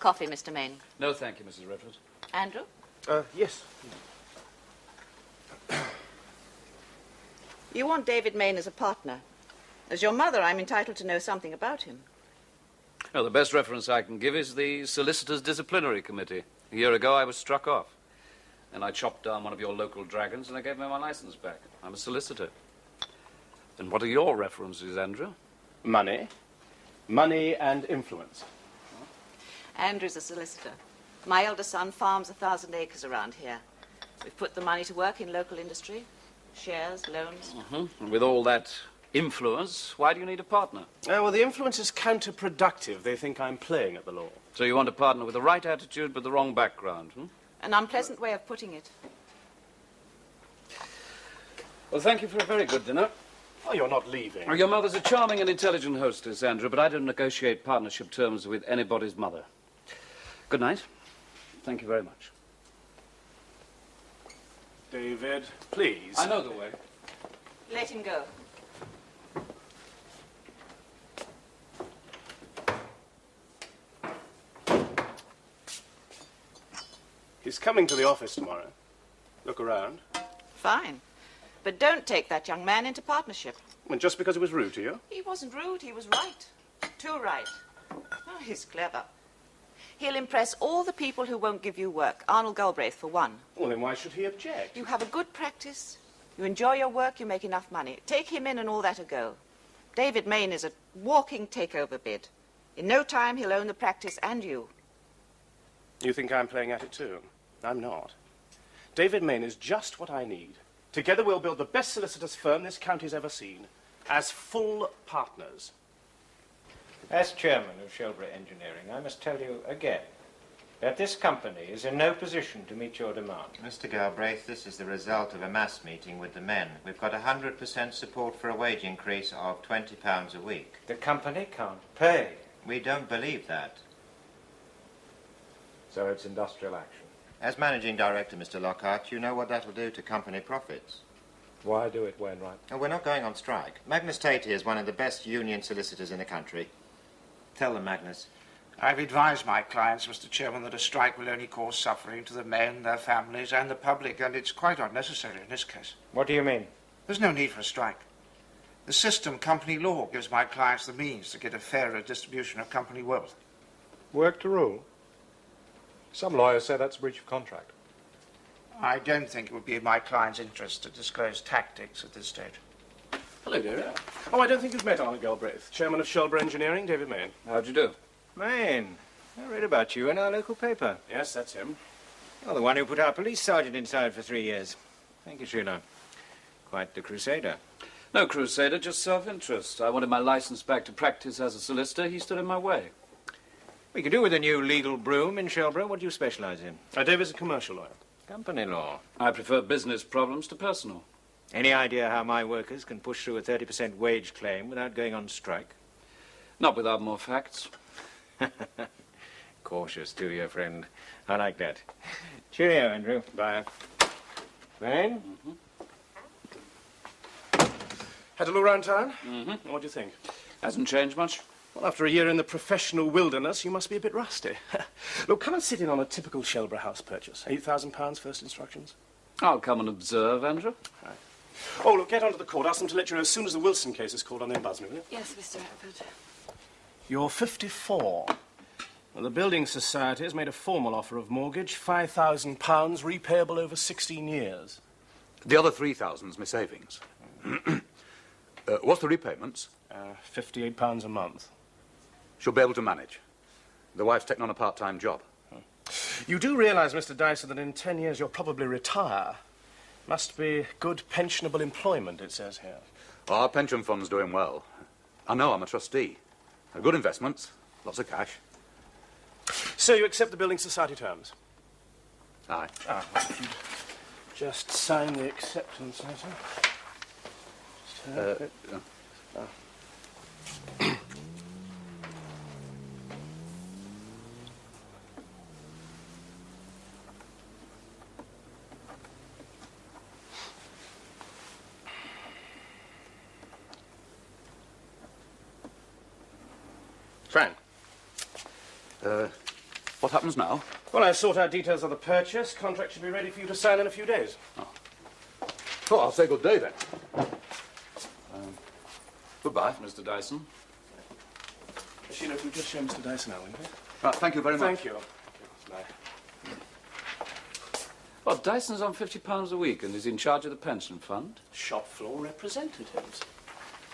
coffee, Mr. Maine? No, thank you, Mrs. Retford. Andrew? Yes. You want David Maine as a partner. As your mother, I'm entitled to know something about him. Well, the best reference I can give is the Solicitors' Disciplinary Committee. A year ago, I was struck off. And I chopped down one of your local dragons, and I gave me my license back. I'm a solicitor. And what are your references, Andrew? Money. Money and influence. Andrew's a solicitor. My eldest son farms 1,000 acres around here. We've put the money to work in local industry. Shares, loans. And with all that influence, why do you need a partner? Well, the influence is counterproductive. They think I'm playing at the law. So you want a partner with the right attitude but the wrong background, hmm? An unpleasant way of putting it. Well, thank you for a very good dinner. Oh, you're not leaving. Well, your mother's a charming and intelligent hostess, Andrew, but I don't negotiate partnership terms with anybody's mother. Good night. Thank you very much. David, please. I know the way. Let him go. He's coming to the office tomorrow. Look around. Fine. But don't take that young man into partnership. Well, just because he was rude to you? He wasn't rude, he was right. Too right. Oh, he's clever. He'll impress all the people who won't give you work. Arnold Galbraith, for one. Well, then why should he object? You have a good practice. You enjoy your work, you make enough money. Take him in and all that a go. David Maine is a walking takeover bid. In no time, he'll own the practice and you. You think I'm playing at it too? I'm not. David Maine is just what I need. Together we'll build the best solicitors' firm this county's ever seen. As full partners. As chairman of Shelbury Engineering, I must tell you again that this company is in no position to meet your demand. Mr. Galbraith, this is the result of a mass meeting with the men. We've got 100% support for a wage increase of £20 a week. The company can't pay. We don't believe that. So it's industrial action. As managing director, Mr. Lockhart, you know what that'll do to company profits. Why do it, Wainwright? Oh, we're not going on strike. Magnus Tate is one of the best union solicitors in the country. Tell them, Magnus. I've advised my clients, Mr. Chairman, that a strike will only cause suffering to the men, their families, and the public, and it's quite unnecessary in this case. What do you mean? There's no need for a strike. The system, company law, gives my clients the means to get a fairer distribution of company wealth. Work to rule? Some lawyers say that's a breach of contract. I don't think it would be in my client's interest to disclose tactics at this stage. Hello, David. Oh, I don't think you've met Arnold Galbraith, chairman of Shelbury Engineering, David Maine. How'd you do? Maine, I read about you in our local paper. Yes, that's him. You're the one who put our police sergeant inside for 3 years. Thank you, Sheila. Quite the crusader. No crusader, just self-interest. I wanted my license back to practice as a solicitor. He stood in my way. We could do with a new legal broom in Shelbury. What do you specialize in? David's a commercial lawyer. Company law. I prefer business problems to personal. Any idea how my workers can push through a 30% wage claim without going on strike? Not without more facts. Cautious too, your friend. I like that. Cheerio, Andrew. Bye. Maine? Had a look around town? Mm-hmm. What do you think? Hasn't changed much. Well, after a year in the professional wilderness, you must be a bit rusty. Look, come and sit in on a typical Shelbury house purchase. £8,000 first instructions. I'll come and observe, Andrew. Right. Oh, look, get onto the court. Ask them to let you know as soon as the Wilson case is called on the ombudsman, will you? Yes, Mr. Retford. You're 54. Well, the Building Society has made a formal offer of mortgage, £5,000, repayable over 16 years. The other 3,000's my savings. What's the repayments? £58 a month. She'll be able to manage. The wife's taken on a part-time job. You do realise, Mr. Dyson, that in 10 years you'll probably retire. Must be good pensionable employment, it says here. Our pension fund's doing well. I know, I'm a trustee. Good investments, lots of cash. So you accept the Building Society terms? Aye. Well, if you'd just sign the acceptance letter. Fran. What happens now? Well, I sort out details of the purchase. Contract should be ready for you to sign in a few days. Oh, I'll say good day then. Goodbye. Mr. Dyson. Sheila, if we just show Mr. Dyson out, wouldn't we? Right, thank you very much. Thank you. Bye. Well, Dyson's on £50 a week and is in charge of the pension fund. Shop floor representatives.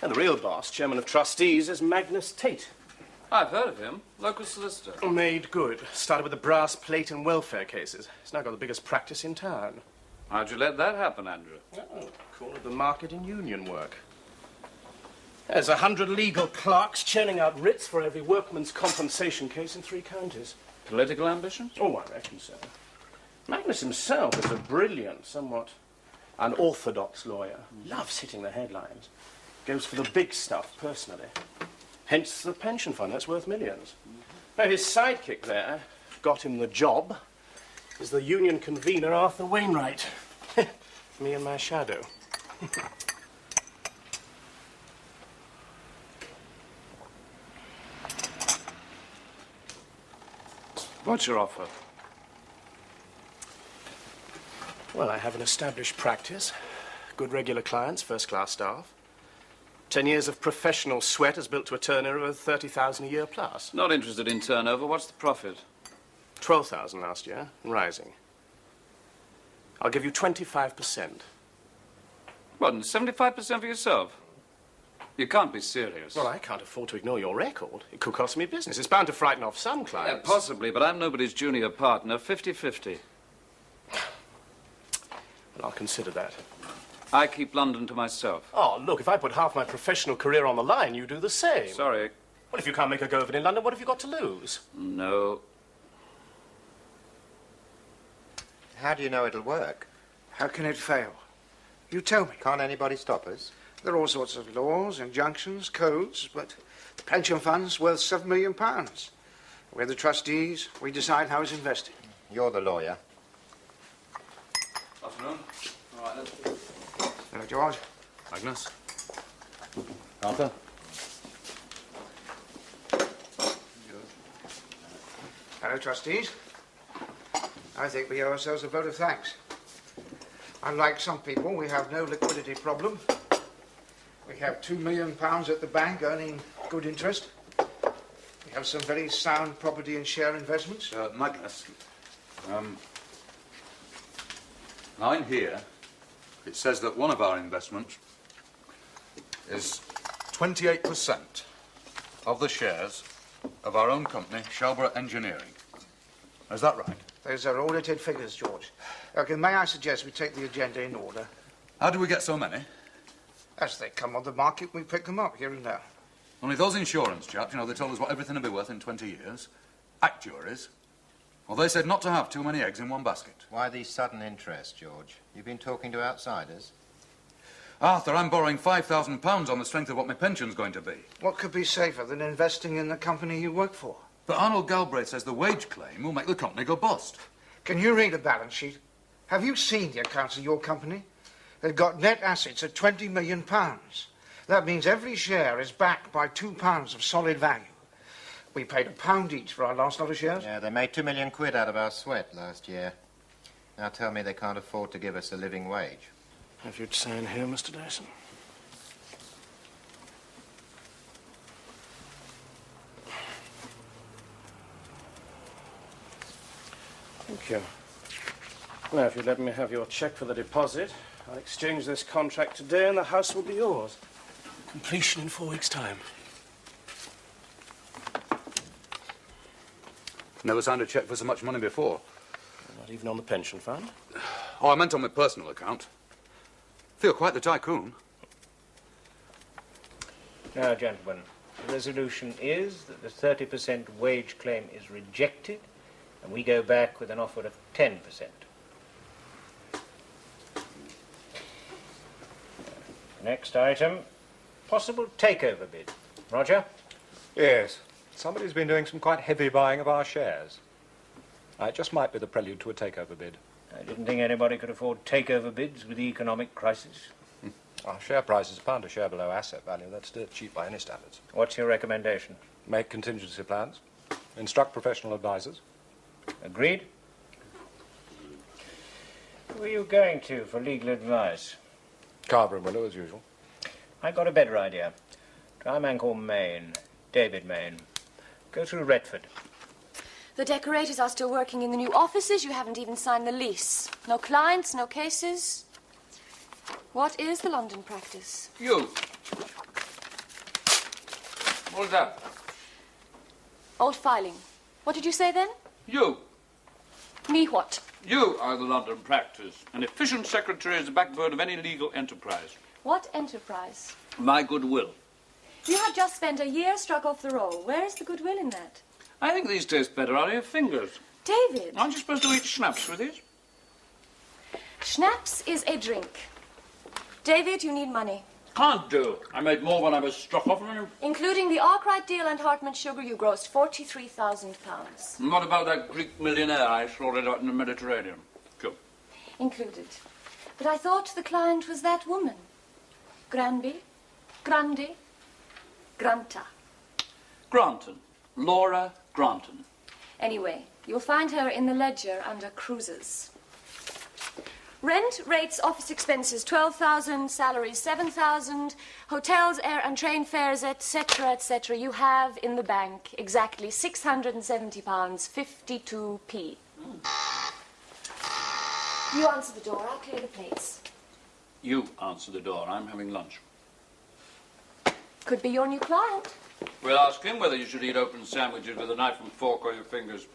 And the real boss, chairman of trustees, is Magnus Tate. I've heard of him. Local solicitor. Made good. Started with the brass plate and welfare cases. He's now got the biggest practice in town. How'd you let that happen, Andrew? Oh, cornered the market in union work. There's 100 legal clerks churning out writs for every workman's compensation case in 3 counties. Political ambition? Oh, I reckon so. Magnus himself is a brilliant, somewhat unorthodox lawyer. Loves hitting the headlines. Goes for the big stuff personally. Hence the pension fund, that's worth millions. Now, his sidekick there, got him the job, is the union convener Arthur Wainwright. Me and my shadow. What's your offer? Well, I have an established practice, good regular clients, first-class staff. 10 years of professional sweat has built to a turnover of 30,000 a year plus. Not interested in turnover. What's the profit? 12,000 last year, and rising. I'll give you 25%. What, and 75% for yourself? You can't be serious. Well, I can't afford to ignore your record. It could cost me business. It's bound to frighten off some clients. Possibly, but I'm nobody's junior partner. 50-50. Well, I'll consider that. I keep London to myself. Oh, look, if I put half my professional career on the line, you do the same. Sorry. Well, if you can't make a go of it in London, what have you got to lose? No. How do you know it'll work? How can it fail? You tell me. Can't anybody stop us? There are all sorts of laws, injunctions, codes, but the pension fund's worth £7 million. We're the trustees. We decide how it's invested. You're the lawyer. Afternoon. All right, then. Hello, George. Agnes. Arthur. Hello, trustees. I think we owe ourselves a vote of thanks. Unlike some people, we have no liquidity problem. We have £2 million at the bank earning good interest. We have some very sound property and share investments. Magnus, line here, it says that one of our investments is 28% of the shares of our own company, Shelborough Engineering. Is that right? Those are audited figures, George. Okay, may I suggest we take the agenda in order? How do we get so many? As they come on the market, we pick them up here and there. Only those insurance chaps, you know, they told us what everything will be worth in 20 years. Actuaries. Well, they said not to have too many eggs in one basket. Why these sudden interest, George? You've been talking to outsiders? Arthur, I'm borrowing £5,000 on the strength of what my pension's going to be. What could be safer than investing in the company you work for? But Arnold Galbraith says the wage claim will make the company go bust. Can you read a balance sheet? Have you seen the accounts of your company? They've got net assets of £20 million. That means every share is backed by £2 of solid value. We paid £1 each for our last lot of shares. Yeah, they made £2 million out of our sweat last year. Now tell me they can't afford to give us a living wage. Have you sign here, Mr. Dyson? Thank you. Now, if you'd let me have your cheque for the deposit, I'll exchange this contract today and the house will be yours. Completion in 4 weeks' time. Never signed a cheque for so much money before. Not even on the pension fund? Oh, I meant on my personal account. Feel quite the tycoon. Now, gentlemen, the resolution is that the 30% wage claim is rejected, and we go back with an offer of 10%. Next item, possible takeover bid. Roger? Yes. Somebody's been doing some quite heavy buying of our shares. It just might be the prelude to a takeover bid. I didn't think anybody could afford takeover bids with the economic crisis. Our share price is £1 a share below asset value. That's dirt cheap by any standards. What's your recommendation? Make contingency plans. Instruct professional advisors. Agreed? Who are you going to for legal advice? Carver and Willow, as usual. I got a better idea. Try a man called Maine, David Maine. Go through Retford. The decorators are still working in the new offices. You haven't even signed the lease. No clients, no cases. What is the London practice? You. What is that? Old filing. What did you say then? You. Me what? You are the London practice. An efficient secretary is the backbone of any legal enterprise. What enterprise? My goodwill. You have just spent a year struck off the roll. Where is the goodwill in that? I think these taste better out of your fingers. David! Aren't you supposed to eat schnapps with these? Schnapps is a drink. David, you need money. Can't do. I made more when I was struck off. Including the Arkwright deal and Hartman Sugar, you grossed £43,000. And what about that Greek millionaire I slaughtered out in the Mediterranean? Sure. Included. But I thought the client was that woman. Granby, Grundy, Granta. Granton. Laura Granton. Anyway, you'll find her in the ledger under cruises. Rent, rates, office expenses, 12,000, salaries, 7,000, hotels, air and train fares, etc., etc. You have in the bank exactly £670, 52p. You answer the door, I'll clear the plates. You answer the door. I'm having lunch. Could be your new client. We'll ask him whether you should eat open sandwiches with a knife and fork or your fingers.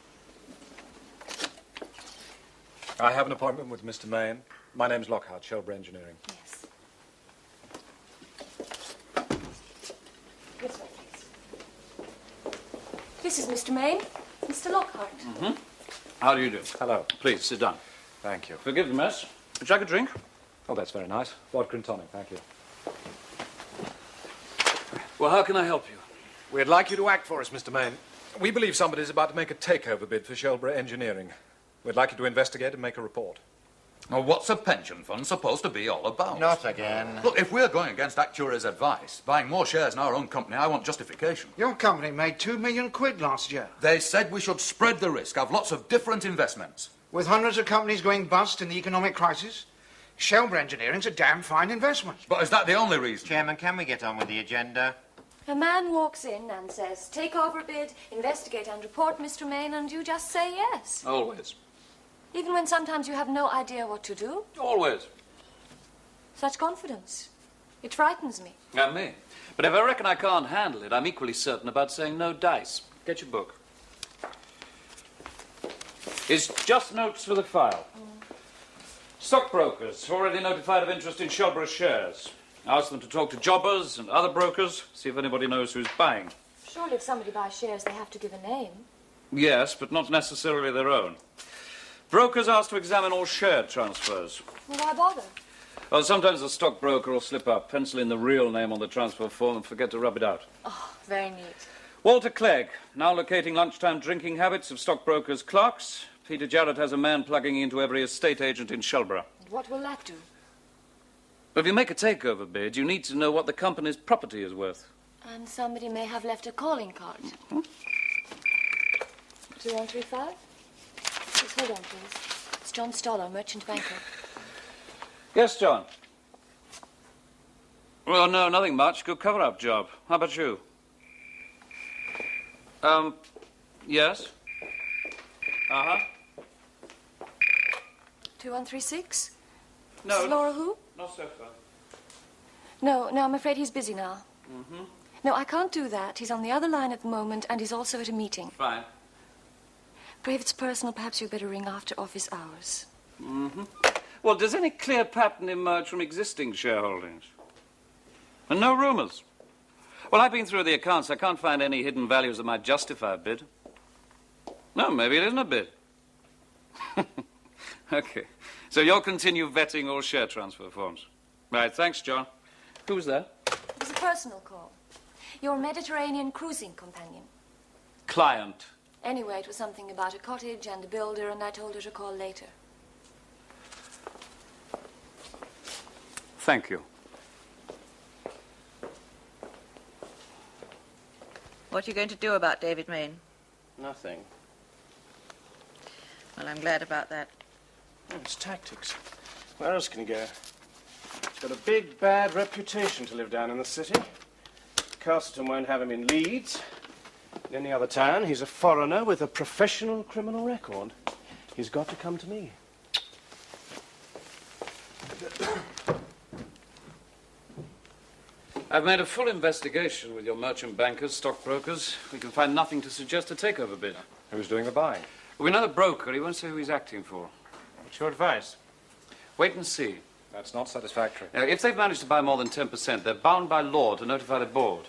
I have an appointment with Mr. Maine. My name's Lockhart, Shelburne Engineering. Yes. This way, please. This is Mr. Maine, Mr. Lockhart. Mm-hmm. How do you do? Hello. Please, sit down. Thank you. Forgive the mess. Would you like a drink? Oh, that's very nice. Vodka and tonic, thank you. Well, how can I help you? We'd like you to act for us, Mr. Maine. We believe somebody's about to make a takeover bid for Shelburne Engineering. We'd like you to investigate and make a report. Now, what's a pension fund supposed to be all about? Not again. Look, if we're going against actuaries' advice, buying more shares in our own company, I want justification. Your company made £2 million last year. They said we should spread the risk, have lots of different investments. With hundreds of companies going bust in the economic crisis, Shelburne Engineering's a damn fine investment. But is that the only reason? Chairman, can we get on with the agenda? A man walks in and says, take over bid, investigate and report, Mr. Maine, and you just say yes. Always. Even when sometimes you have no idea what to do. Always. Such confidence. It frightens me. And me. But if I reckon I can't handle it, I'm equally certain about saying no dice. Get your book. It's just notes for the file. Stockbrokers already notified of interest in Shelburne shares. Ask them to talk to jobbers and other brokers, see if anybody knows who's buying. Surely if somebody buys shares, they have to give a name. Yes, but not necessarily their own. Brokers asked to examine all share transfers. Well, why bother? Well, sometimes a stockbroker will slip up, pencil in the real name on the transfer form and forget to rub it out. Oh, very neat. Walter Clegg, now locating lunchtime drinking habits of stockbrokers' clerks. Peter Jarrett has a man plugging into every estate agent in Shelburne. And what will that do? If you make a takeover bid, you need to know what the company's property is worth. And somebody may have left a calling card. 2135? Just hold on, please. It's John Stoller, merchant banker. Yes, John. Well, no, nothing much. Good cover-up job. How about you? Yes? Uh-huh. 2136? No. This is Laura who? Not so far. No, I'm afraid he's busy now. Mm-hmm. No, I can't do that. He's on the other line at the moment, and he's also at a meeting. Fine. Pray, if it's personal, perhaps you'd better ring after office hours. Mm-hmm. Well, does any clear pattern emerge from existing shareholdings? And no rumours? Well, I've been through the accounts. I can't find any hidden values that might justify a bid. No, maybe it isn't a bid. Okay. So you'll continue vetting all share transfer forms. Right, thanks, John. Who was that? It was a personal call. Your Mediterranean cruising companion. Client. Anyway, it was something about a cottage and a builder, and I told her to call later. Thank you. What are you going to do about David Maine? Nothing. Well, I'm glad about that. Oh, it's tactics. Where else can he go? He's got a big, bad reputation to live down in the city. Castleton won't have him in Leeds. In any other town, he's a foreigner with a professional criminal record. He's got to come to me. I've made a full investigation with your merchant bankers, stockbrokers. We can find nothing to suggest a takeover bid. Who's doing the buying? We know the broker. He won't say who he's acting for. What's your advice? Wait and see. That's not satisfactory. Now, if they've managed to buy more than 10%, they're bound by law to notify the board.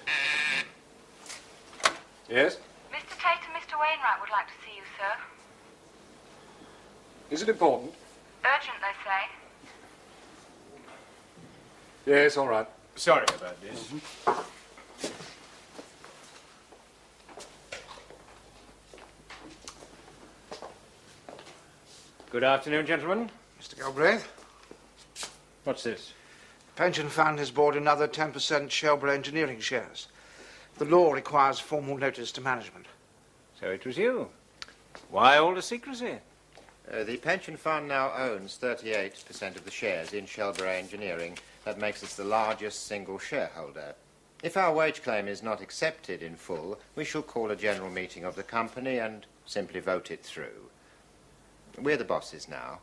Yes? Mr. Tate and Mr. Wainwright would like to see you, sir. Is it important? Urgent, they say. Yes, all right. Sorry about this. Good afternoon, gentlemen. Mr. Galbraith, What's this? pension fund has bought another 10% Shelborough Engineering shares. The law requires formal notice to management. So it was you. Why all the secrecy? The pension fund now owns 38% of the shares in Shelborough Engineering. That makes us the largest single shareholder. If our wage claim is not accepted in full, we shall call a general meeting of the company and simply vote it through. We're the bosses now.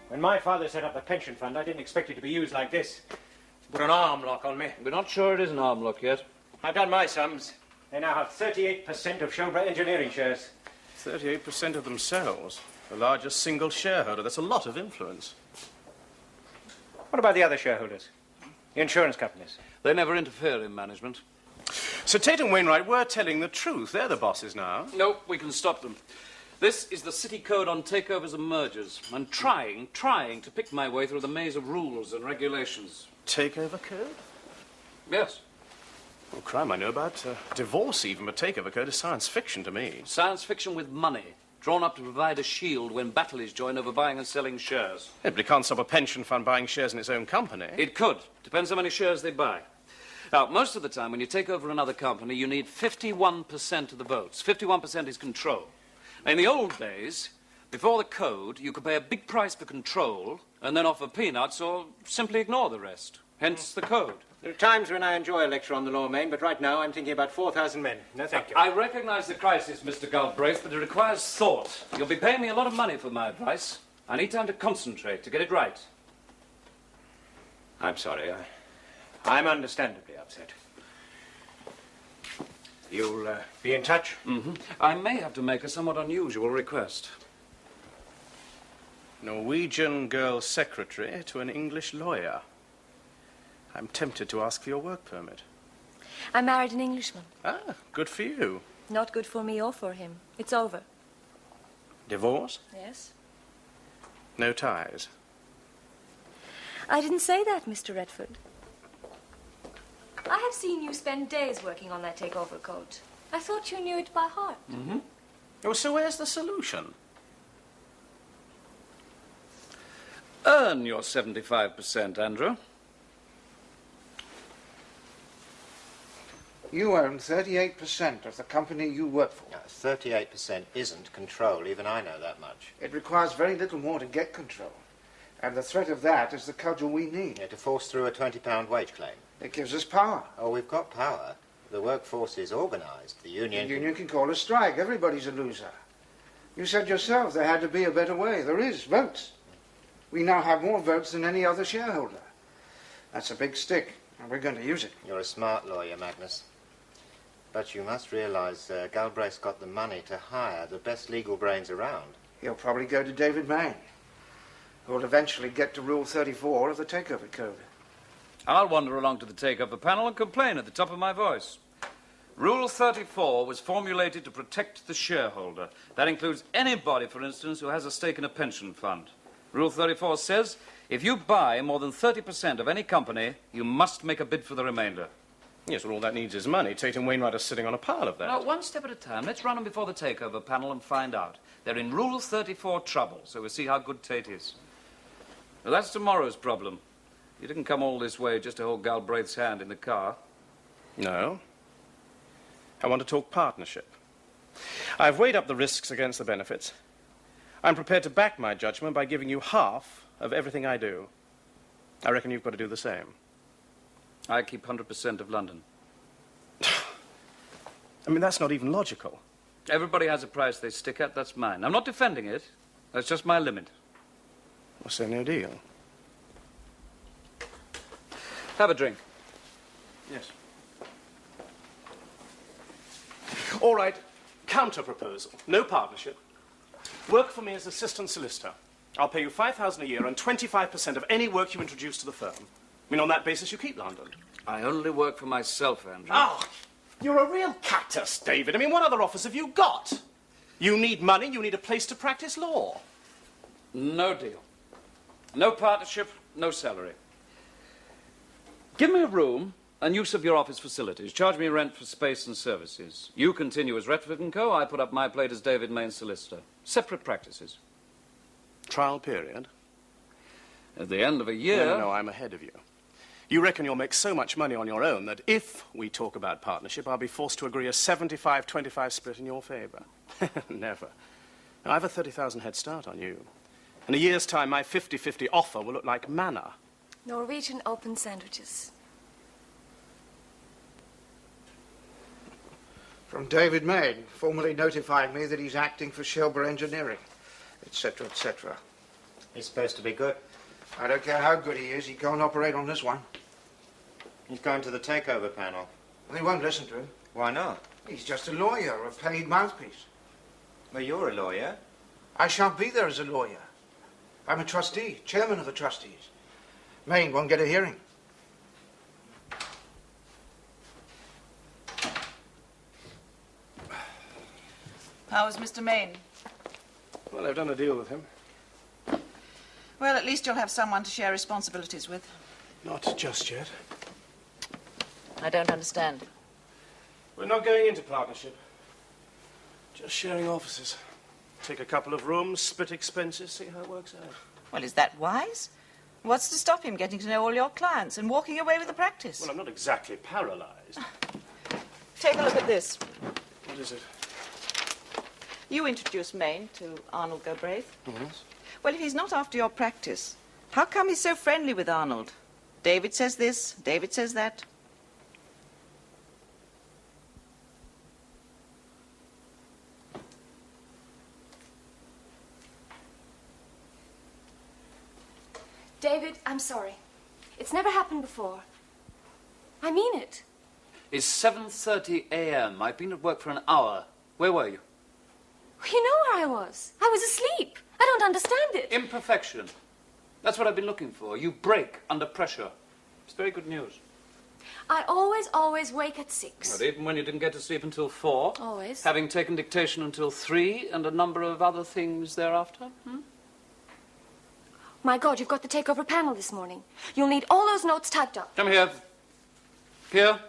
When my father set up the pension fund, I didn't expect it to be used like this. Put an arm lock on me. We're not sure it is an arm lock yet. I've done my sums. They now have 38% of Shelborough Engineering shares. 38% of themselves. The largest single shareholder. That's a lot of influence. What about the other shareholders? The insurance companies? They never interfere in management. So Tate and Wainwright were telling the truth. They're the bosses now. No, we can stop them. This is the city code on takeovers and mergers. I'm trying to pick my way through the maze of rules and regulations. Takeover code? Yes. Well, crime I know about. Divorce even, but takeover code is science fiction to me. Science fiction with money, drawn up to provide a shield when battle is joined over buying and selling shares. Yeah, but it can't stop a pension fund buying shares in its own company. It could. Depends how many shares they buy. Now, most of the time, when you take over another company, you need 51% of the votes. 51% is control. In the old days, before the code, you could pay a big price for control and then offer peanuts or simply ignore the rest. Hence the code. There are times when I enjoy a lecture on the law, Maine, but right now I'm thinking about 4,000 men. No, thank you. I recognize the crisis, Mr. Galbraith, but it requires thought. You'll be paying me a lot of money for my advice. I need time to concentrate, to get it right. I'm sorry. I'm understandably upset. You'll be in touch? Mm-hmm. I may have to make a somewhat unusual request. Norwegian girl secretary to an English lawyer. I'm tempted to ask for your work permit. I married an Englishman. Ah, good for you. Not good for me or for him. It's over. Divorce? Yes? No ties? I didn't say that, Mr. Retford. I have seen you spend days working on that takeover code. I thought you knew it by heart. Mm-hmm. Oh, so where's the solution? Earn your 75%, Andrew. You own 38% of the company you work for. 38% isn't control. Even I know that much. It requires very little more to get control. And the threat of that is the cudgel we need. Yeah, to force through a £20 wage claim. It gives us power. Oh, we've got power. The workforce is organised. The union... The union can call a strike. Everybody's a loser. You said yourself there had to be a better way. There is. Votes. We now have more votes than any other shareholder. That's a big stick, and we're going to use it. You're a smart lawyer, Magnus. But you must realise Galbraith's got the money to hire the best legal brains around. He'll probably go to David Main, who'll eventually get to Rule 34 of the Takeover Code. I'll wander along to the takeover panel and complain at the top of my voice. Rule 34 was formulated to protect the shareholder. That includes anybody, for instance, who has a stake in a pension fund. Rule 34 says if you buy more than 30% of any company, you must make a bid for the remainder. Yes, well, all that needs is money. Tate and Wainwright are sitting on a pile of that. Now, one step at a time. Let's run them before the takeover panel and find out. They're in Rule 34 trouble, so we'll see how good Tate is. Well, that's tomorrow's problem. You didn't come all this way just to hold Galbraith's hand in the car. No. I want to talk partnership. I've weighed up the risks against the benefits. I'm prepared to back my judgment by giving you half of everything I do. I reckon you've got to do the same. I keep 100% of London. I mean, that's not even logical. Everybody has a price they stick at. That's mine. I'm not defending it. That's just my limit. Well, so no deal. Have a drink. Yes. All right. Counter-proposal. No partnership. Work for me as assistant solicitor. I'll pay you $5,000 a year and 25% of any work you introduce to the firm. I mean, on that basis, you keep London. I only work for myself, Andrew. Oh, you're a real cactus, David. I mean, what other offers have you got? You need money, you need a place to practice law. No deal. No partnership, no salary. Give me a room and use of your office facilities. Charge me rent for space and services. You continue as Retford & Co. I put up my plate as David Main's solicitor. Separate practices. Trial period? At the end of a year... No, I'm ahead of you. You reckon you'll make so much money on your own that if we talk about partnership, I'll be forced to agree a 75-25 split in your favor. Never. Now, I've a 30,000 head start on you. In a year's time, my 50-50 offer will look like manna. Norwegian open sandwiches. From David Main, formally notifying me that he's acting for Shelburne Engineering, etc., etc. He's supposed to be good. I don't care how good he is, he can't operate on this one. He's going to the takeover panel. They won't listen to him. Why not? He's just a lawyer, a paid mouthpiece. Well, you're a lawyer. I shan't be there as a lawyer. I'm a trustee, chairman of the trustees. Main won't get a hearing. How is Mr. Main? Well, I've done a deal with him. Well, at least you'll have someone to share responsibilities with. Not just yet. I don't understand. We're not going into partnership. Just sharing offices. Take a couple of rooms, split expenses, see how it works out. Well, is that wise? What's to stop him getting to know all your clients and walking away with the practice? Well, I'm not exactly paralyzed. Take a look at this. What is it? You introduced Main to Arnold Galbraith. Yes. Well, if he's not after your practice, how come he's so friendly with Arnold? David says this, David says that. David, I'm sorry. It's never happened before. I mean it. It's 7:30 a.m. I've been at work for an hour. Where were you? You know where I was. I was asleep. I don't understand it. Imperfection. That's what I've been looking for. You break under pressure. It's very good news. I always wake at 6. But even when you didn't get to sleep until 4. Always. Having taken dictation until 3 and a number of other things thereafter. My God, you've got the takeover panel this morning. You'll need all those notes typed up. Come here. Here.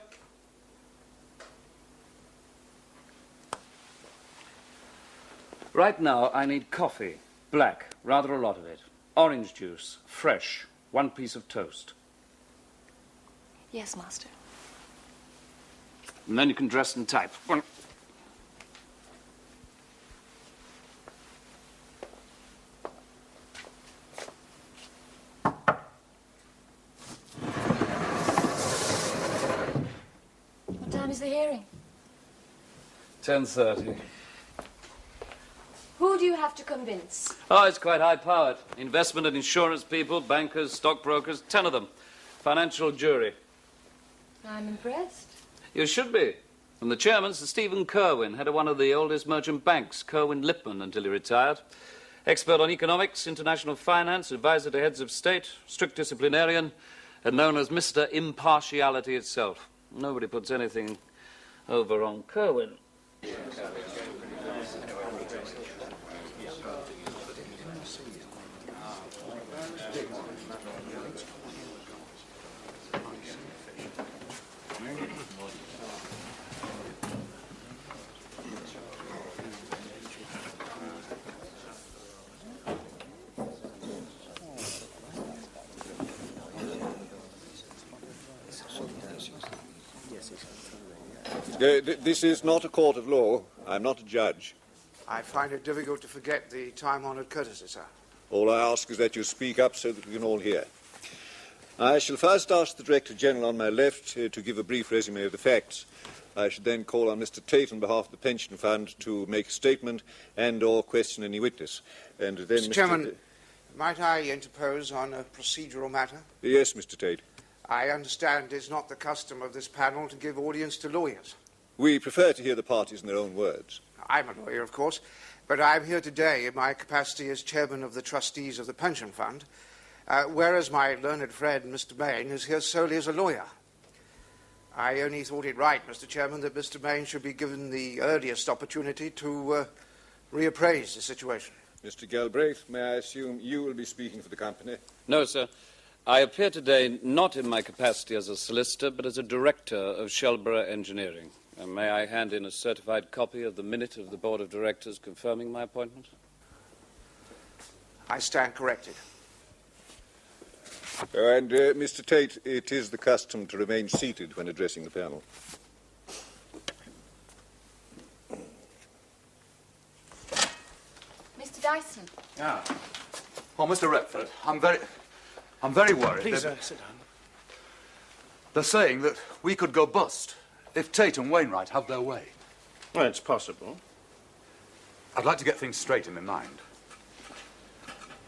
Right now, I need coffee. Black, rather a lot of it. Orange juice, fresh. 1 piece of toast. Yes, Master. And then you can dress and type. What time is the hearing? 10:30. Who do you have to convince? Oh, it's quite high-powered. Investment and insurance people, bankers, stockbrokers, 10 of them. Financial jury. I'm impressed. You should be. From the chairman, Sir Stephen Kerwin, head of one of the oldest merchant banks, Kerwin-Lippmann, until he retired. Expert on economics, international finance, advisor to heads of state, strict disciplinarian, and known as Mr. Impartiality itself. Nobody puts anything over on Kerwin. This is not a court of law. I'm not a judge. I find it difficult to forget the time-honoured courtesy, sir. All I ask is that you speak up so that we can all hear. I shall first ask the Director General on my left to give a brief resume of the facts. I should then call on Mr. Tate on behalf of the Pension Fund to make a statement and/or question any witness. And then Mr. Chairman, might I interpose on a procedural matter? Yes, Mr. Tate. I understand it is not the custom of this panel to give audience to lawyers. We prefer to hear the parties in their own words. I'm a lawyer, of course, but I'm here today in my capacity as chairman of the trustees of the Pension Fund, whereas my learned friend, Mr. Main, is here solely as a lawyer. I only thought it right, Mr. Chairman, that Mr. Main should be given the earliest opportunity to reappraise the situation. Mr. Galbraith, may I assume you will be speaking for the company? No, sir. I appear today not in my capacity as a solicitor, but as a director of Shelborough Engineering. And may I hand in a certified copy of the minute of the Board of Directors confirming my appointment? I stand corrected. And, Mr. Tate, it is the custom to remain seated when addressing the panel. Mr. Dyson. Ah. Well, Mr. Retford, I'm very worried. Please, sit down. They're saying that we could go bust if Tate and Wainwright have their way. Well, it's possible. I'd like to get things straight in my mind.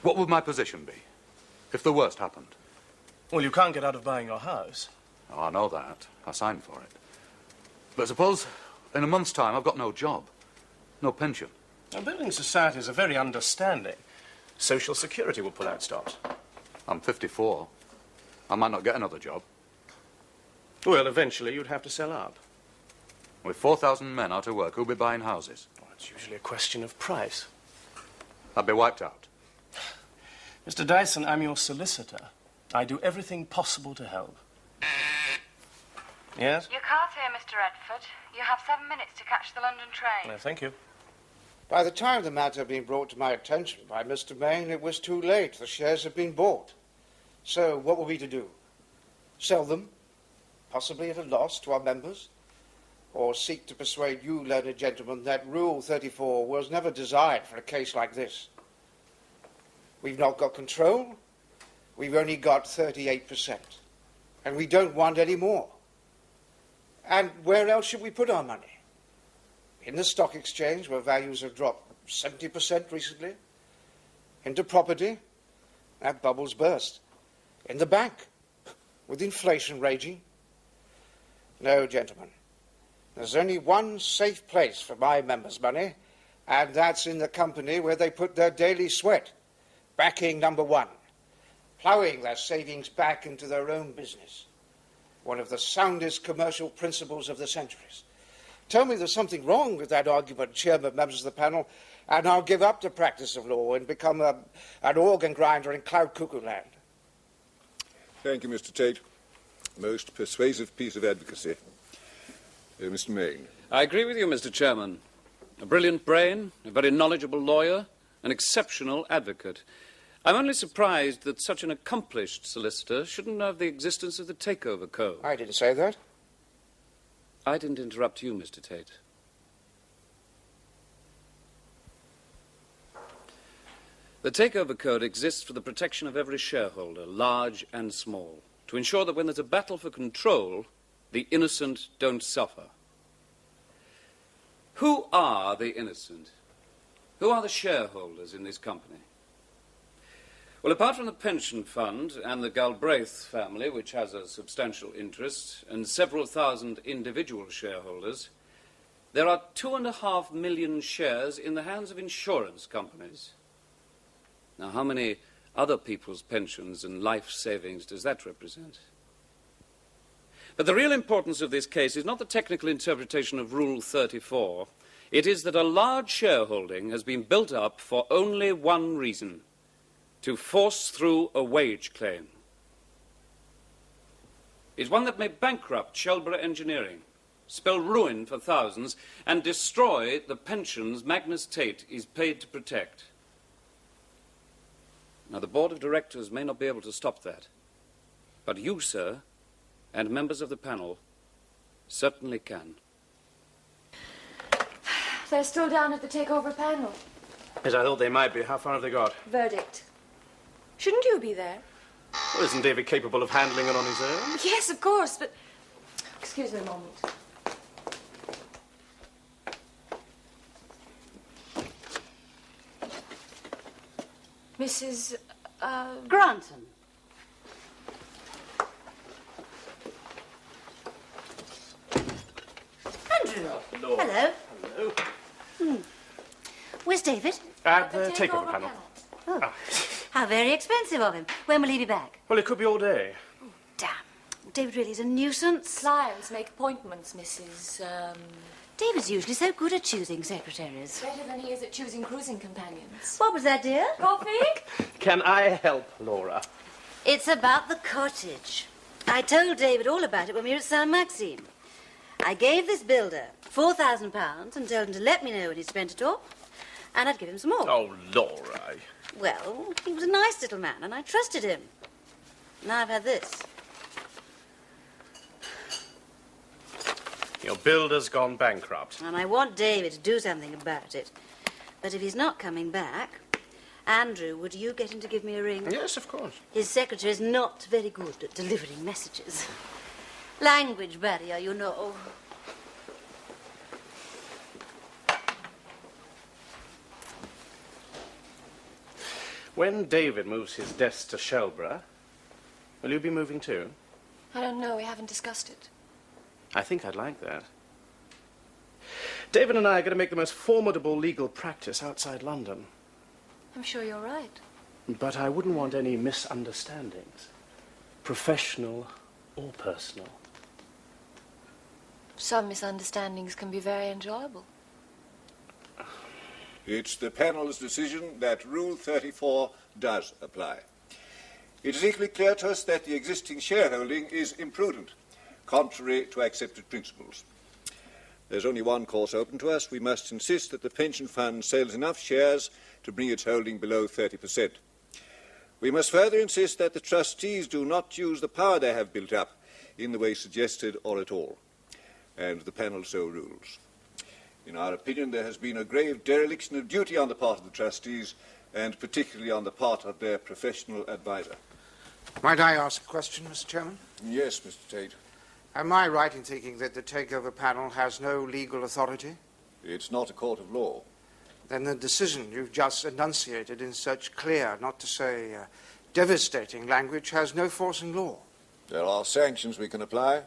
What would my position be if the worst happened? Well, you can't get out of buying your house. Oh, I know that. I signed for it. But suppose in a month's time I've got no job, no pension. Now, building societies are very understanding. Social Security will pull out stops. I'm 54. I might not get another job. Well, eventually you'd have to sell up. With 4,000 men out of work, who'll be buying houses? Well, it's usually a question of price. I'd be wiped out. Mr. Dyson, I'm your solicitor. I do everything possible to help. Yes? Your car's here, Mr. Retford. You have 7 minutes to catch the London train. No, thank you. By the time the matter had been brought to my attention by Mr. Main, it was too late. The shares had been bought. So what were we to do? Sell them? Possibly at a loss to our members? Or seek to persuade you, learned gentlemen, that Rule 34 was never designed for a case like this? We've not got control. We've only got 38%. And we don't want any more. And where else should we put our money? In the stock exchange, where values have dropped 70% recently? Into property? That bubble's burst. In the bank? With inflation raging? No, gentlemen. There's only one safe place for my members' money, and that's in the company where they put their daily sweat. Backing number one. Ploughing their savings back into their own business. One of the soundest commercial principles of the centuries. Tell me there's something wrong with that argument, Chairman, members of the panel, and I'll give up the practice of law and become an organ grinder in cloud cuckoo land. Thank you, Mr. Tate. Most persuasive piece of advocacy. Mr. Main. I agree with you, Mr. Chairman. A brilliant brain, a very knowledgeable lawyer, an exceptional advocate. I'm only surprised that such an accomplished solicitor shouldn't know of the existence of the Takeover Code. I didn't say that. I didn't interrupt you, Mr. Tate. The Takeover Code exists for the protection of every shareholder, large and small, to ensure that when there's a battle for control, the innocent don't suffer. Who are the innocent? Who are the shareholders in this company? Well, apart from the pension fund and the Galbraith family, which has a substantial interest, and several thousand individual shareholders, there are 2.5 million shares in the hands of insurance companies. Now, how many other people's pensions and life savings does that represent? But the real importance of this case is not the technical interpretation of Rule 34. It is that a large shareholding has been built up for only one reason: to force through a wage claim. It's one that may bankrupt Shelborough Engineering, spell ruin for thousands, and destroy the pensions Magnus Tate is paid to protect. Now, the Board of Directors may not be able to stop that, but you, sir, and members of the panel certainly can. They're still down at the takeover panel. Yes, I thought they might be. How far have they got? Verdict. Shouldn't you be there? Well, isn't David capable of handling it on his own? Yes, of course, but... Excuse me a moment. Mrs. Granton. Andrew. Hello. Hello. Hello. Where's David? At the takeover panel. Oh. How very expensive of him. When will he be back? Well, it could be all day. Damn. David really is a nuisance. Clients make appointments, Mrs. David's usually so good at choosing secretaries. Better than he is at choosing cruising companions. What was that, dear? Coffee? Can I help, Laura? It's about the cottage. I told David all about it when we were at Saint-Maxime. I gave this builder £4,000 and told him to let me know when he'd spent it all, and I'd give him some more. Oh, Laura. Well, he was a nice little man, and I trusted him. Now I've had this. Your builder's gone bankrupt. And I want David to do something about it. But if he's not coming back, Andrew, would you get him to give me a ring? Yes, of course. His secretary is not very good at delivering messages. Language barrier, you know. When David moves his desk to Shelborough, will you be moving too? I don't know. We haven't discussed it. I think I'd like that. David and I are going to make the most formidable legal practice outside London. I'm sure you're right. But I wouldn't want any misunderstandings, professional or personal. Some misunderstandings can be very enjoyable. It's the panel's decision that Rule 34 does apply. It is equally clear to us that the existing shareholding is imprudent, contrary to accepted principles. There's only one course open to us. We must insist that the pension fund sells enough shares to bring its holding below 30%. We must further insist that the trustees do not use the power they have built up in the way suggested or at all. And the panel so rules. In our opinion, there has been a grave dereliction of duty on the part of the trustees, and particularly on the part of their professional advisor. Might I ask a question, Mr. Chairman? Yes, Mr. Tate. Am I right in thinking that the takeover panel has no legal authority? It's not a court of law. Then the decision you've just enunciated in such clear, not to say devastating language has no force in law. There are sanctions we can apply.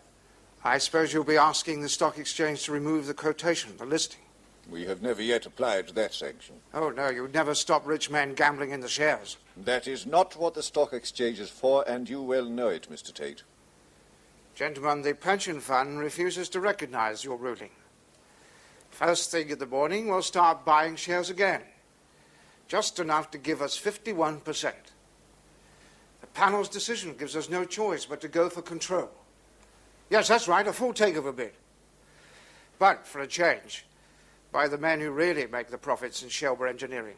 I suppose you'll be asking the stock exchange to remove the quotation, the listing. We have never yet applied that sanction. Oh, no, you'd never stop rich men gambling in the shares. That is not what the stock exchange is for, and you well know it, Mr. Tate. Gentlemen, the pension fund refuses to recognize your ruling. First thing in the morning, we'll start buying shares again. Just enough to give us 51%. The panel's decision gives us no choice but to go for control. Yes, that's right, a full takeover bid. But, for a change, by the men who really make the profits in Shelborough Engineering,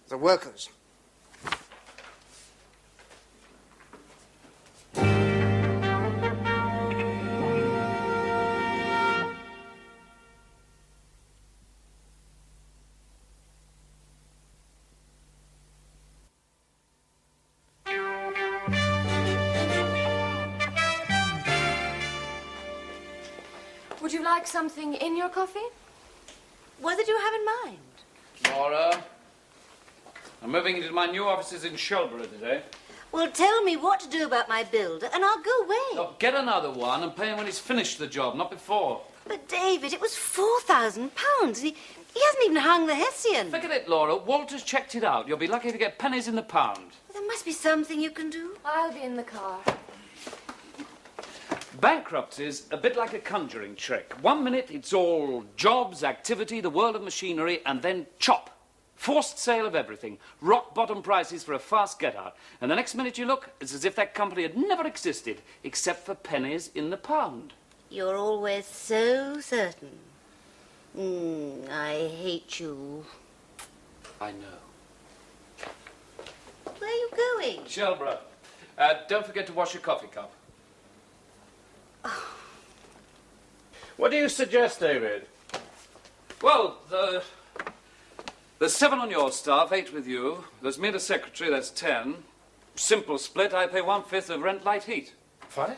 the workers. Would you like something in your coffee? What did you have in mind? Laura, I'm moving into my new offices in Shelborough today. Well, tell me what to do about my builder, and I'll go away. Oh, get another one and pay him when he's finished the job, not before. But, David, it was £4,000. He hasn't even hung the Hessian. Forget it, Laura. Walter's checked it out. You'll be lucky to get pennies in the pound. There must be something you can do. I'll be in the car. Bankruptcy's a bit like a conjuring trick. 1 minute it's all jobs, activity, the world of machinery, and then chop. Forced sale of everything. Rock bottom prices for a fast get-out. And the next minute you look, it's as if that company had never existed, except for pennies in the pound. You're always so certain. I hate you. I know. Where are you going? Shelborough, don't forget to wash your coffee cup. What do you suggest, David? Well, there's 7 on your staff, 8 with you. There's me and a secretary, that's 10. Simple split, I pay 1/5 of rent, light, heat. Fine.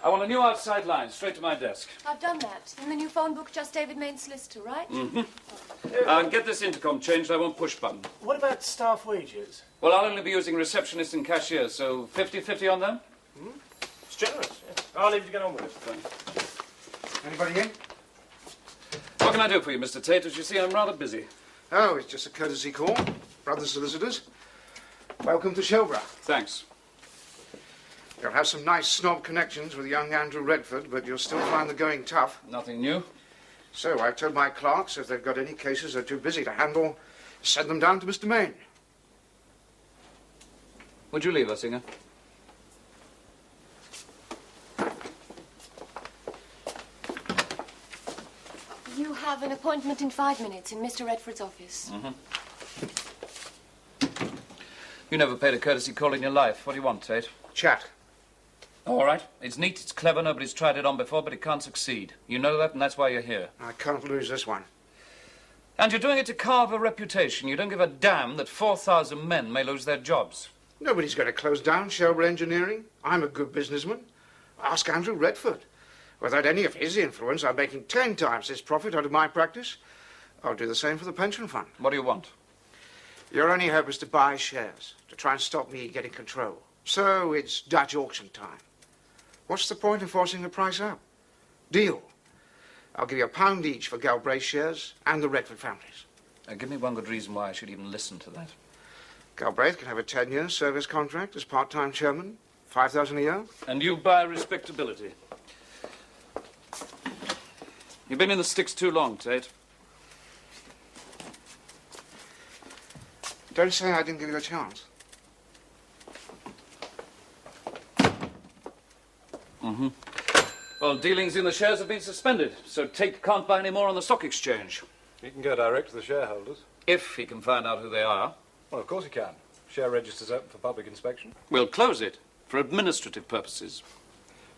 I want a new outside line, straight to my desk. I've done that. In the new phone book, just David Main's solicitor, right? Mm-hmm. And get this intercom changed, I won't push button. What about staff wages? Well, I'll only be using receptionists and cashiers, so 50-50 on them? It's generous. Yeah. I'll leave you to get on with it. Anybody in? What can I do for you, Mr. Tate? As you see, I'm rather busy. Oh, it's just a courtesy call. Brothers solicitors. Welcome to Shelborough. Thanks. You'll have some nice snob connections with young Andrew Retford, but you'll still find the going tough. Nothing new? So I've told my clerks if they've got any cases they're too busy to handle, send them down to Mr. Main. Would you leave us, Inga? You have an appointment in 5 minutes in Mr. Retford's office. Mm-hmm. You never paid a courtesy call in your life. What do you want, Tate? Chat. All right. It's neat, it's clever, nobody's tried it on before, but it can't succeed. You know that, and that's why you're here. I can't lose this one. And you're doing it to carve a reputation. You don't give a damn that 4,000 men may lose their jobs. Nobody's going to close down Shelborough Engineering. I'm a good businessman. Ask Andrew Retford. Without any of his influence, I'm making 10 times his profit out of my practice. I'll do the same for the pension fund. What do you want? Your only hope is to buy shares, to try and stop me getting control. So it's Dutch auction time. What's the point in forcing the price up? Deal. I'll give you £1 each for Galbraith shares and the Retford families. Give me one good reason why I should even listen to that. Galbraith can have a 10-year service contract as part-time chairman, $5,000 a year. And you buy respectability. You've been in the sticks too long, Tate. Don't say I didn't give you a chance. Mm-hmm. Well, dealings in the shares have been suspended, so Tate can't buy any more on the stock exchange. He can go direct to the shareholders. If he can find out who they are. Well, of course he can. Share register's open for public inspection. We'll close it for administrative purposes.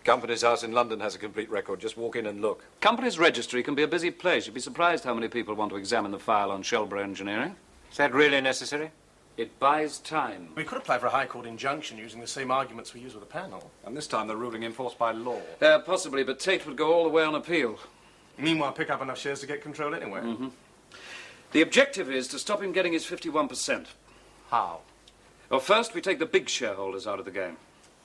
Company's House in London has a complete record. Just walk in and look. Company's registry can be a busy place. You'd be surprised how many people want to examine the file on Shelborough Engineering. Is that really necessary? It buys time. We could apply for a High Court injunction using the same arguments we use with the panel. And this time they're ruling enforced by law. Possibly, but Tate would go all the way on appeal. Meanwhile, pick up enough shares to get control anyway. Mm-hmm. The objective is to stop him getting his 51%. How? Well, first, we take the big shareholders out of the game.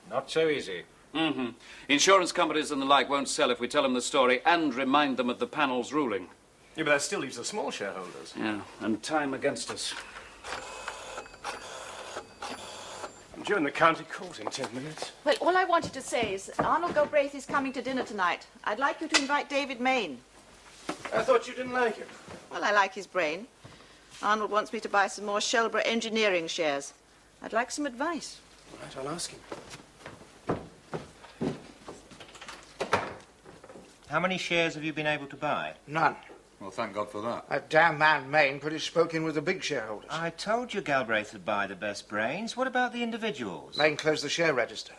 Not so easy. Mm-hmm. Insurance companies and the like won't sell if we tell them the story and remind them of the panel's ruling. Yeah, but that still leaves the small shareholders. Yeah, and time against us. I'm due in the county court in 10 minutes. Well, all I wanted to say is Arnold Galbraith is coming to dinner tonight. I'd like you to invite David Main. I thought you didn't like him. Well, I like his brain. Arnold wants me to buy some more Shelborough Engineering shares. I'd like some advice. All right, I'll ask him. How many shares have you been able to buy? None. Well, thank God for that. That damn man Main put his spoke in with the big shareholders. I told you Galbraith would buy the best brains. What about the individuals? Main closed the share register.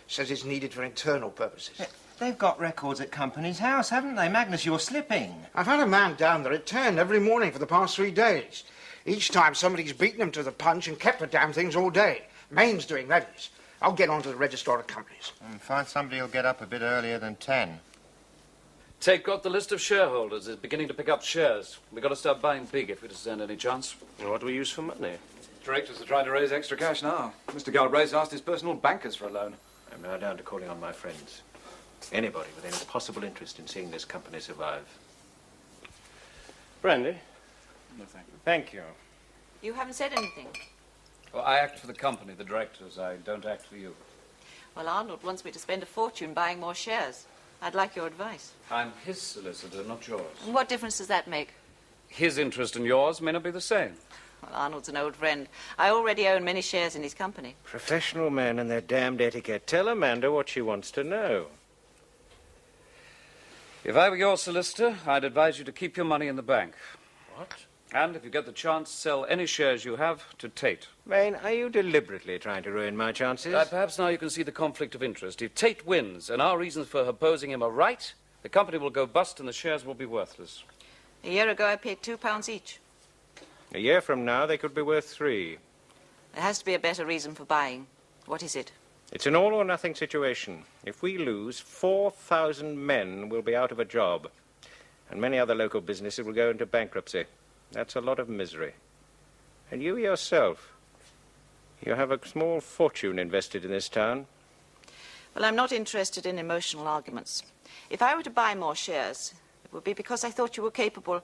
Says it's needed for internal purposes. They've got records at Company's House, haven't they? Magnus, you're slipping. I've had a man down there at 10 every morning for the past 3 days. Each time somebody's beaten him to the punch and kept the damn things all day. Main's doing levies. I'll get on to the Registrar of Companies. And find somebody who'll get up a bit earlier than 10. Tate got the list of shareholders. Is beginning to pick up shares. We've got to start buying big if we stand any chance. And what do we use for money? Directors are trying to raise extra cash now. Mr. Galbraith's asked his personal bankers for a loan. I'm now down to calling on my friends. Anybody with any possible interest in seeing this company survive. Brandy? No, thank you. Thank you. You haven't said anything. Well, I act for the company, the directors. I don't act for you. Well, Arnold wants me to spend a fortune buying more shares. I'd like your advice. I'm his solicitor, not yours. And what difference does that make? His interest and yours may not be the same. Well, Arnold's an old friend. I already own many shares in his company. Professional men and their damned etiquette. Tell Amanda what she wants to know. If I were your solicitor, I'd advise you to keep your money in the bank. What? And if you get the chance, sell any shares you have to Tate. Maine, are you deliberately trying to ruin my chances? Perhaps now you can see the conflict of interest. If Tate wins and our reasons for opposing him are right, the company will go bust and the shares will be worthless. A year ago, I paid £2 each. A year from now, they could be worth £3. There has to be a better reason for buying. What is it? It's an all-or-nothing situation. If we lose, 4,000 men will be out of a job, and many other local businesses will go into bankruptcy. That's a lot of misery. And you yourself, you have a small fortune invested in this town. Well, I'm not interested in emotional arguments. If I were to buy more shares, it would be because I thought you were capable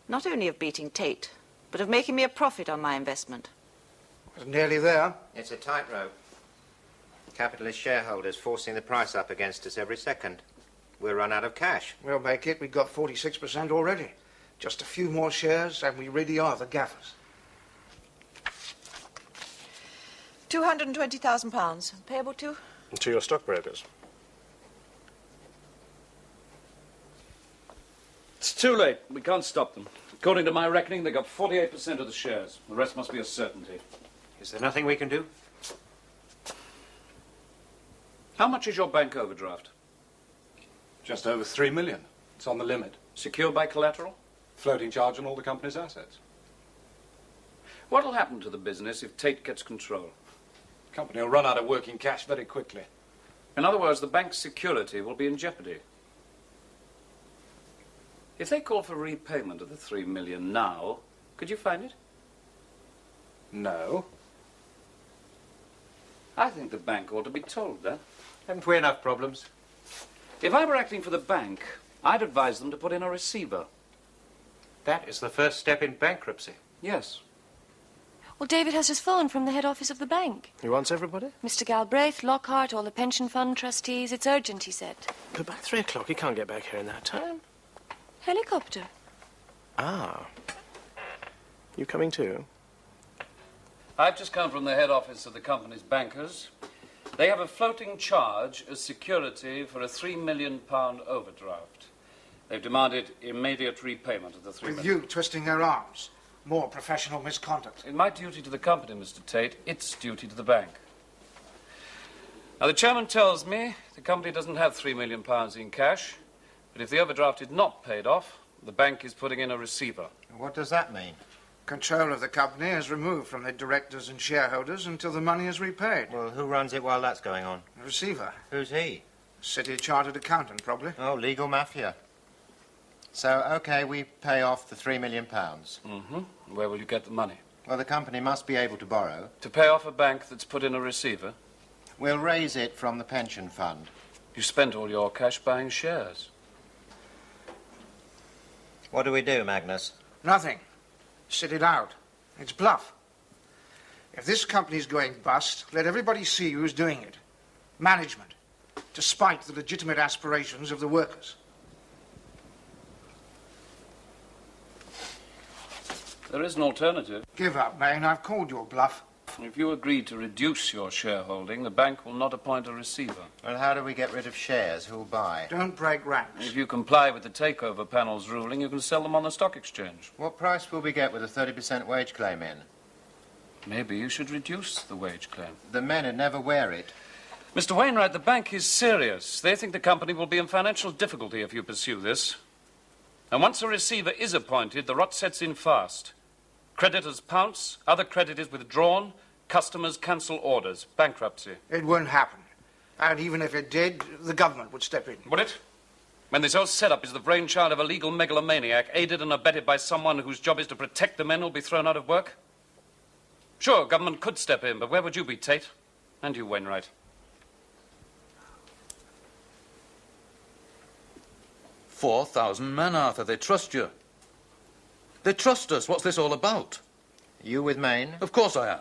not only of beating Tate, but of making me a profit on my investment. We're nearly there. It's a tightrope. Capitalist shareholders forcing the price up against us every second. We'll run out of cash. We'll make it. We've got 46% already. Just a few more shares, and we really are the gaffers. £220,000. Payable to? To your stockbrokers. It's too late. We can't stop them. According to my reckoning, they got 48% of the shares. The rest must be a certainty. Is there nothing we can do? How much is your bank overdraft? Just over $3 million. It's on the limit. Secured by collateral? Floating charge on all the company's assets. What'll happen to the business if Tate gets control? The company will run out of working cash very quickly. In other words, the bank's security will be in jeopardy. If they call for repayment of the $3 million now, could you find it? No. I think the bank ought to be told that. Haven't we enough problems? If I were acting for the bank, I'd advise them to put in a receiver. That is the first step in bankruptcy. Yes. Well, David has just phoned from the head office of the bank. He wants everybody? Mr. Galbraith, Lockhart, all the pension fund trustees. It's urgent, he said. But by 3 o'clock, he can't get back here in that time. Helicopter. Ah. You coming too? I've just come from the head office of the company's bankers. They have a floating charge as security for a £3 million overdraft. They've demanded immediate repayment of the $3 million. With you twisting their arms. More professional misconduct. In my duty to the company, Mr. Tate, it's duty to the bank. Now, the chairman tells me the company doesn't have £3 million in cash, but if the overdraft is not paid off, the bank is putting in a receiver. What does that mean? Control of the company is removed from the directors and shareholders until the money is repaid. Well, who runs it while that's going on? The receiver. Who's he? City chartered accountant, probably. Oh, legal mafia. So, OK, we pay off the £3 million. Mm-hmm. Where will you get the money? Well, the company must be able to borrow. To pay off a bank that's put in a receiver? We'll raise it from the pension fund. You spent all your cash buying shares. What do we do, Magnus? Nothing. Sit it out. It's bluff. If this company's going bust, let everybody see who's doing it. Management. Despite the legitimate aspirations of the workers. There is an alternative. Give up, Maine. I've called your bluff. If you agree to reduce your shareholding, the bank will not appoint a receiver. Well, how do we get rid of shares? Who'll buy? Don't break ranks. If you comply with the takeover panel's ruling, you can sell them on the stock exchange. What price will we get with a 30% wage claim in? Maybe you should reduce the wage claim. The men would never wear it. Mr. Wainwright, the bank is serious. They think the company will be in financial difficulty if you pursue this. And once a receiver is appointed, the rot sets in fast. Creditors pounce, other creditors withdrawn, customers cancel orders. Bankruptcy. It won't happen. And even if it did, the government would step in. Would it? When this whole setup is the brainchild of a legal megalomaniac, aided and abetted by someone whose job is to protect the men who'll be thrown out of work? Sure, government could step in, but where would you be, Tate? And you, Wainwright? 4,000 men, Arthur. They trust you. They trust us. What's this all about? You with Maine? Of course I am.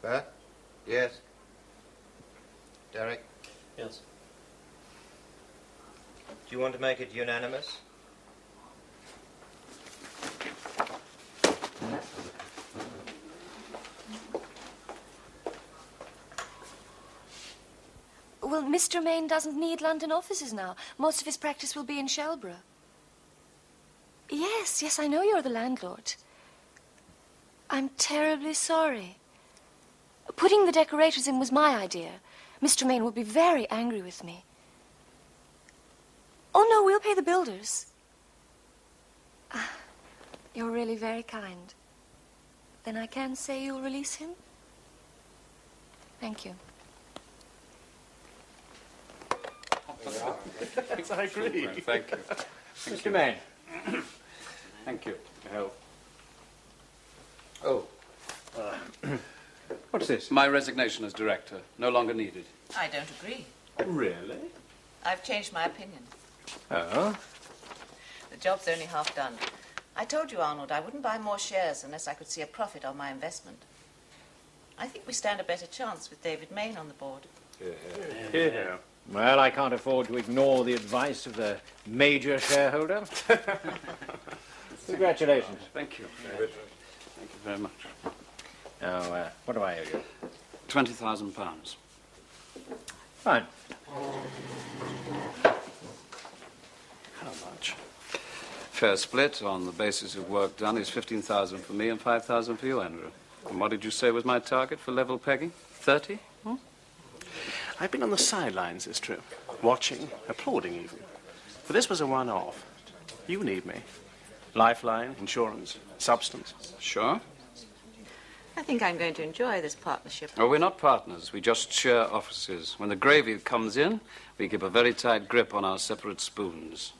Bert? Yes. Derek? Yes. Do you want to make it unanimous? Well, Mr. Maine doesn't need London offices now. Most of his practice will be in Shelburne. Yes, I know you're the landlord. I'm terribly sorry. Putting the decorators in was my idea. Mr. Maine will be very angry with me. Oh, no, we'll pay the builders. You're really very kind. Then I can say you'll release him? Thank you. I agree. Thank you. Mr. Maine. Thank you. Oh. What's this? My resignation as director. No longer needed. I don't agree. Really? I've changed my opinion. Oh? The job's only half done. I told you, Arnold, I wouldn't buy more shares unless I could see a profit on my investment. I think we stand a better chance with David Maine on the board. Yeah. Well, I can't afford to ignore the advice of the major shareholder. Congratulations. Thank you. Thank you very much. Now, what do I owe you? £20,000. Fine. How much? Fair split on the basis of work done is 15,000 for me and 5,000 for you, Andrew. And what did you say was my target for level pegging? 30? I've been on the sidelines this trip, watching, applauding even. For this was a one-off. You need me. Lifeline, insurance, substance. Sure. I think I'm going to enjoy this partnership. Oh, we're not partners. We just share offices. When the gravy comes in, we keep a very tight grip on our separate spoons.